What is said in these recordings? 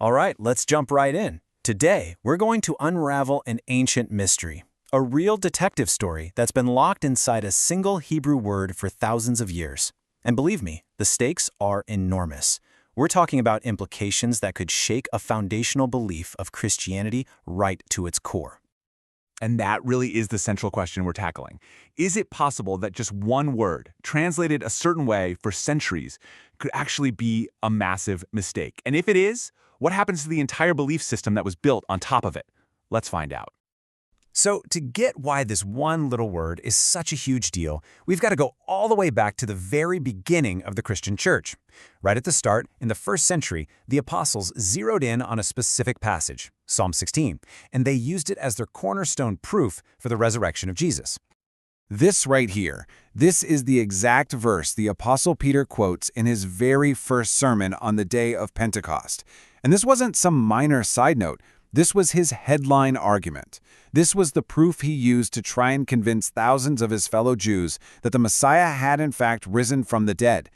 All right, let's jump right in. Today, we're going to unravel an ancient mystery, a real detective story that's been locked inside a single Hebrew word for thousands of years. And believe me, the stakes are enormous. We're talking about implications that could shake a foundational belief of Christianity right to its core. And that really is the central question we're tackling. Is it possible that just one word, translated a certain way for centuries, could actually be a massive mistake? And if it is, what happens to the entire belief system that was built on top of it? Let's find out. So, to get why this one little word is such a huge deal, we've got to go all the way back to the very beginning of the Christian church. Right at the start, in the first century, the apostles zeroed in on a specific passage, Psalm 16, and they used it as their cornerstone proof for the resurrection of Jesus. This right here, this is the exact verse the Apostle Peter quotes in his very first sermon on the day of Pentecost. And this wasn't some minor side note. This was his headline argument. This was the proof he used to try and convince thousands of his fellow Jews that the Messiah had in fact risen from the dead.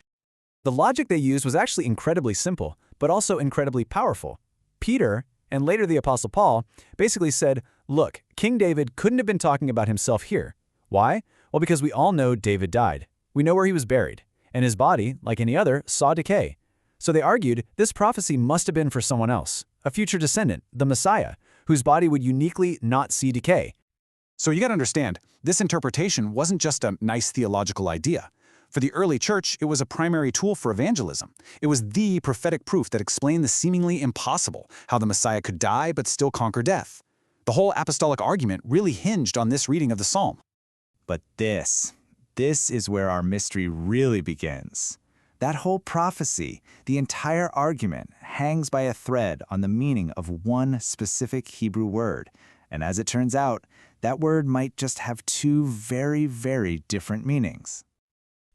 The logic they used was actually incredibly simple, but also incredibly powerful. Peter, and later the Apostle Paul, basically said, look, King David couldn't have been talking about himself here. Why? Well, because we all know David died. We know where he was buried, and his body, like any other, saw decay. So they argued this prophecy must have been for someone else, a future descendant, the Messiah, whose body would uniquely not see decay. So you got to understand, this interpretation wasn't just a nice theological idea. For the early church, it was a primary tool for evangelism. It was the prophetic proof that explained the seemingly impossible, how the Messiah could die but still conquer death. The whole apostolic argument really hinged on this reading of the psalm. But this is where our mystery really begins. That whole prophecy, the entire argument, hangs by a thread on the meaning of one specific Hebrew word. And as it turns out, that word might just have two very, very different meanings.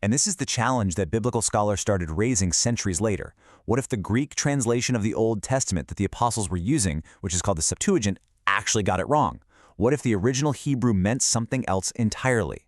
And this is the challenge that biblical scholars started raising centuries later. What if the Greek translation of the Old Testament that the apostles were using, which is called the Septuagint, actually got it wrong? What if the original Hebrew meant something else entirely?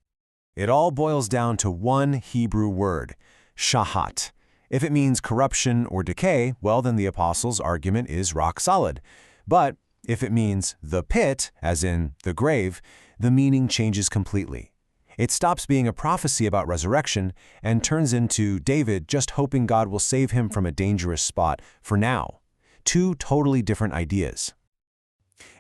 It all boils down to one Hebrew word, shahat. If it means corruption or decay, well, then the apostles' argument is rock solid. But if it means the pit, as in the grave, the meaning changes completely. It stops being a prophecy about resurrection and turns into David just hoping God will save him from a dangerous spot for now. Two totally different ideas.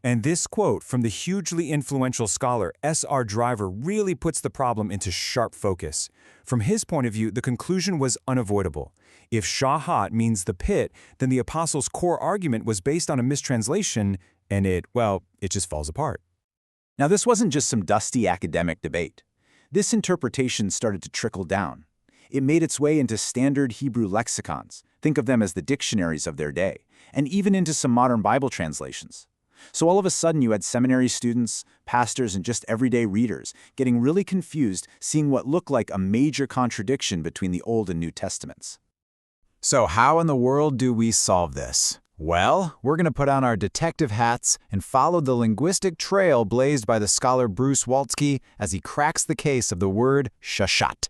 And this quote from the hugely influential scholar S.R. Driver really puts the problem into sharp focus. From his point of view, the conclusion was unavoidable. If shahat means the pit, then the apostles' core argument was based on a mistranslation, and it just falls apart. Now, this wasn't just some dusty academic debate. This interpretation started to trickle down. It made its way into standard Hebrew lexicons, think of them as the dictionaries of their day, and even into some modern Bible translations. So all of a sudden you had seminary students, pastors, and just everyday readers getting really confused, seeing what looked like a major contradiction between the Old and New Testaments. So how in the world do we solve this? Well, we're going to put on our detective hats and follow the linguistic trail blazed by the scholar Bruce Waltke as he cracks the case of the word shashat.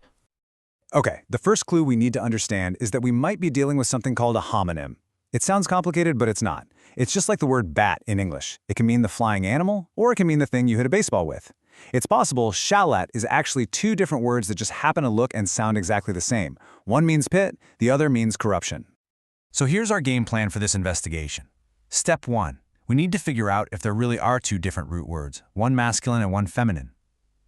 Okay, the first clue we need to understand is that we might be dealing with something called a homonym. It sounds complicated, but it's not. It's just like the word bat in English. It can mean the flying animal, or it can mean the thing you hit a baseball with. It's possible shalat is actually two different words that just happen to look and sound exactly the same. One means pit, the other means corruption. So here's our game plan for this investigation. Step 1. We need to figure out if there really are two different root words, one masculine and one feminine.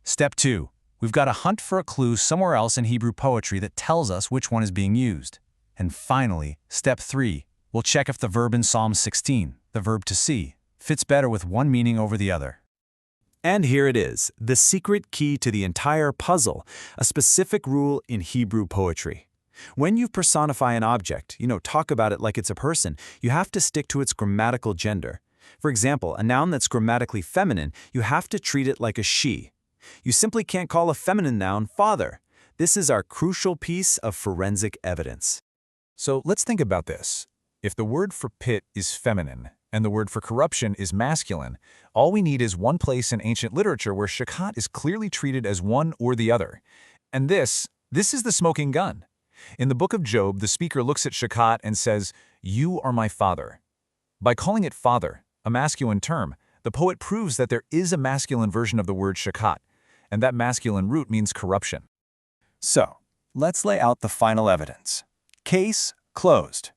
Step 2. We've got to hunt for a clue somewhere else in Hebrew poetry that tells us which one is being used. And finally, step 3. We'll check if the verb in Psalm 16, the verb to see, fits better with one meaning over the other. And here it is, the secret key to the entire puzzle, a specific rule in Hebrew poetry. When you personify an object, talk about it like it's a person, you have to stick to its grammatical gender. For example, a noun that's grammatically feminine, you have to treat it like a she. You simply can't call a feminine noun father. This is our crucial piece of forensic evidence. So let's think about this. If the word for pit is feminine and the word for corruption is masculine, all we need is one place in ancient literature where shakat is clearly treated as one or the other. And this is the smoking gun. In the book of Job, the speaker looks at shakat and says, "You are my father." By calling it father, a masculine term, the poet proves that there is a masculine version of the word shakat, and that masculine root means corruption. So, let's lay out the final evidence. Case closed.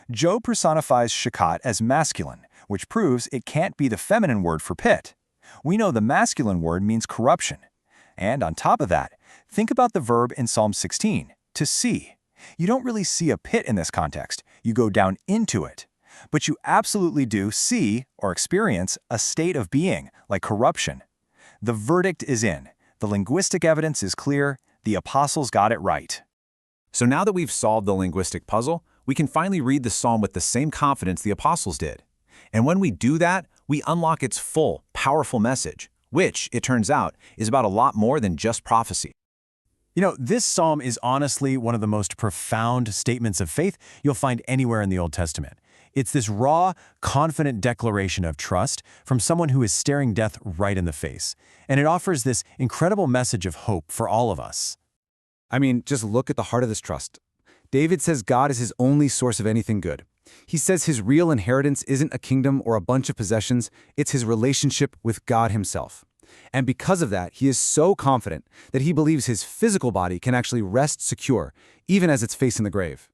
Joe personifies shakat as masculine, which proves it can't be the feminine word for pit. We know the masculine word means corruption. And on top of that, think about the verb in Psalm 16, to see. You don't really see a pit in this context, you go down into it. But you absolutely do see, or experience, a state of being, like corruption. The verdict is in. The linguistic evidence is clear. The apostles got it right. So now that we've solved the linguistic puzzle, we can finally read the psalm with the same confidence the apostles did. And when we do that, we unlock its full, powerful message, which, it turns out, is about a lot more than just prophecy. You know, this psalm is honestly one of the most profound statements of faith you'll find anywhere in the Old Testament. It's this raw, confident declaration of trust from someone who is staring death right in the face. And it offers this incredible message of hope for all of us. I mean, just look at the heart of this trust. David says God is his only source of anything good. He says his real inheritance isn't a kingdom or a bunch of possessions, it's his relationship with God himself. And because of that, he is so confident that he believes his physical body can actually rest secure, even as it's facing the grave.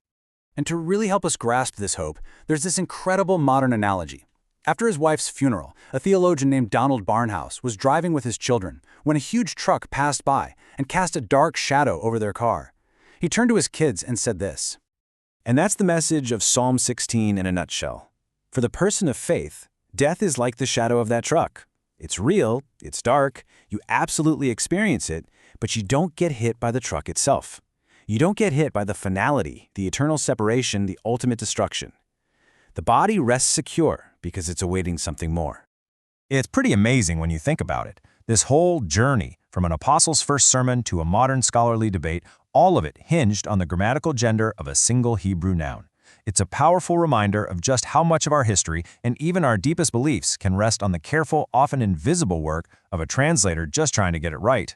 And to really help us grasp this hope, there's this incredible modern analogy. After his wife's funeral, a theologian named Donald Barnhouse was driving with his children when a huge truck passed by and cast a dark shadow over their car. He turned to his kids and said this. And that's the message of Psalm 16 in a nutshell. For the person of faith, death is like the shadow of that truck. It's real, it's dark, you absolutely experience it, but you don't get hit by the truck itself. You don't get hit by the finality, the eternal separation, the ultimate destruction. The body rests secure because it's awaiting something more. It's pretty amazing when you think about it. This whole journey, from an apostle's first sermon to a modern scholarly debate, all of it hinged on the grammatical gender of a single Hebrew noun. It's a powerful reminder of just how much of our history and even our deepest beliefs can rest on the careful, often invisible work of a translator just trying to get it right.